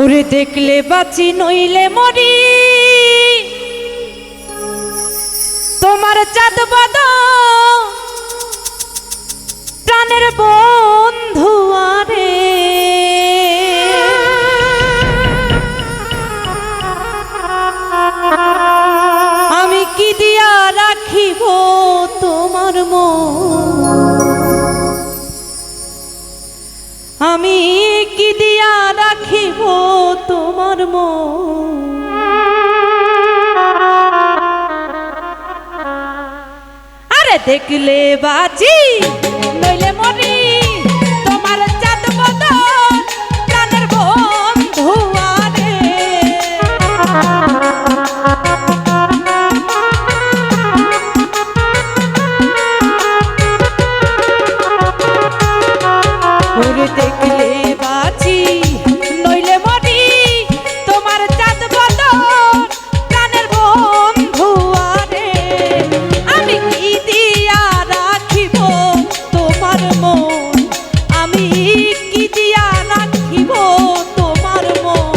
ওরে দেখলে বাঁচি নইলে মরি, তোমার চাঁদ বাদল প্রাণের বন্ধু আরে। আমি কি দিয়া রাখিব তোমার মন, আমি কি দিয়া রাখিব তোমার মন। আরে দেখলে বাঁচি নইলে মরি, তোমার চাঁদ বদন প্রাণের বন্ধু আরে। ওরে দেখলে বাঁচি নইলে মরি, তোমার চাঁদ বদন প্রাণের বন্ধু আরে। আমি কি দিয়া রাখিব তোমার মন, আমি কি দিয়া রাখিব তোমার মন।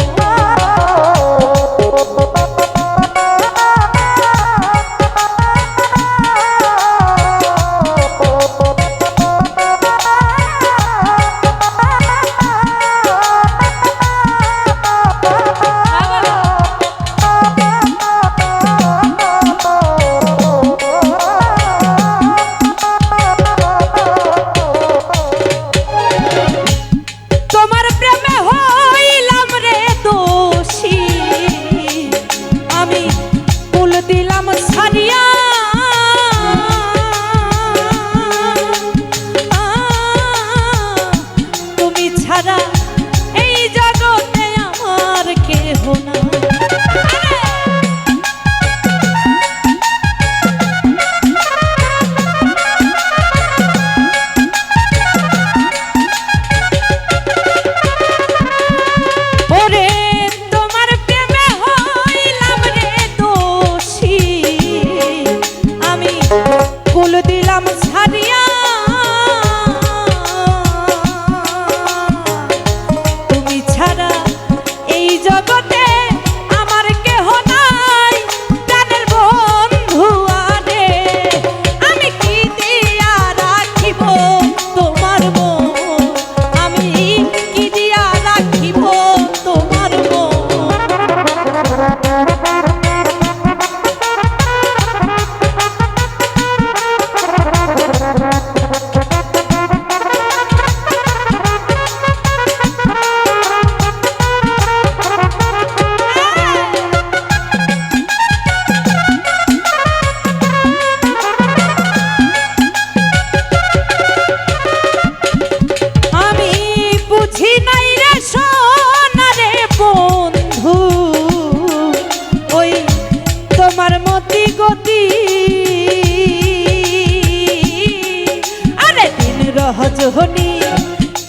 রজনী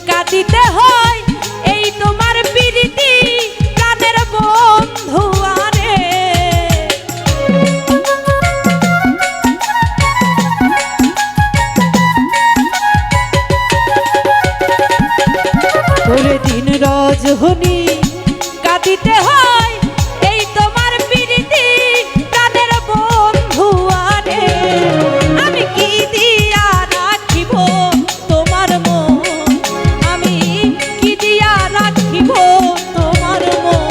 কাঁদিতে হয় এই তোমার প্রীতি প্রাণের বন্ধু আরে। ওরে দিন রজনী কাঁদিতে হয় এই তোমার প্রীতি প্রাণের বন্ধু আরে। আমি কি দিয়া রাখিব তোমার মন, আমি কি দিয়া রাখিব তোমার মন।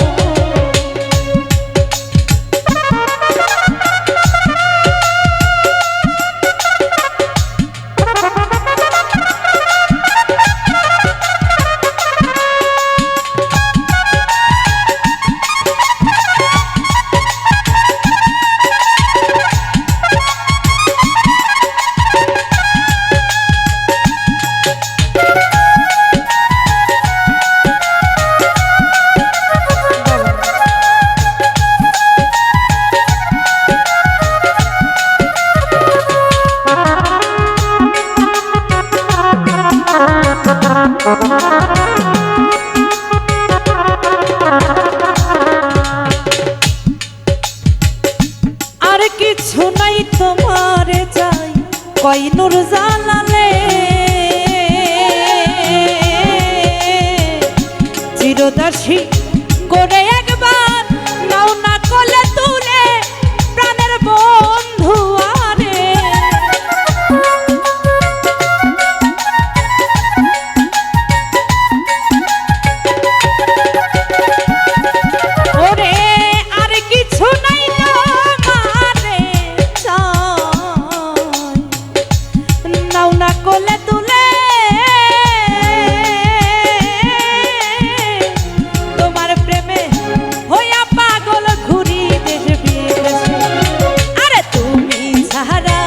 আর কিছু নাই তোমারে চাই কই নূর জালালে, চিরদাসী করে একবার নাও না কোলে তুলে প্রাণের বন্ধু আরে ওরে আর কিছু নাই তোমারে চাই নাও না কোলে তুলে তোমার প্রেমে হইয়া পাগল ঘুরি দেশ বিদেশে আরে তুমি ছাড়া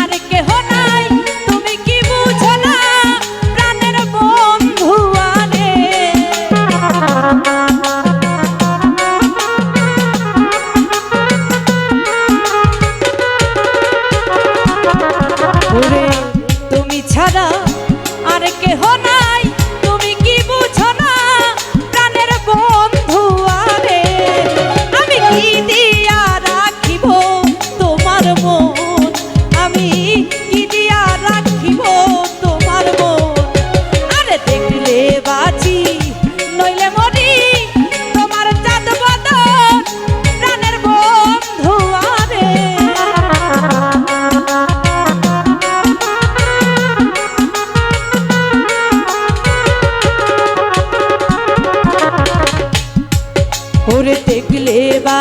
আর কেহ নাই তুমি কি বুঝো না প্রাণের বন্ধু আরে ওরে তুমি ছাড়া আর কেহ নাই তুমি কি বুঝো না প্রাণের বন্ধু আরে আমি কি দিয়া রাখিব তোমার মন আমি কি দিয়া রাখিব তোমার মন আরে দেখলে বাঁচি নইলে মরি তোমার চাঁদ বদন প্রাণের বন্ধু আরে ওরে দেখলে বা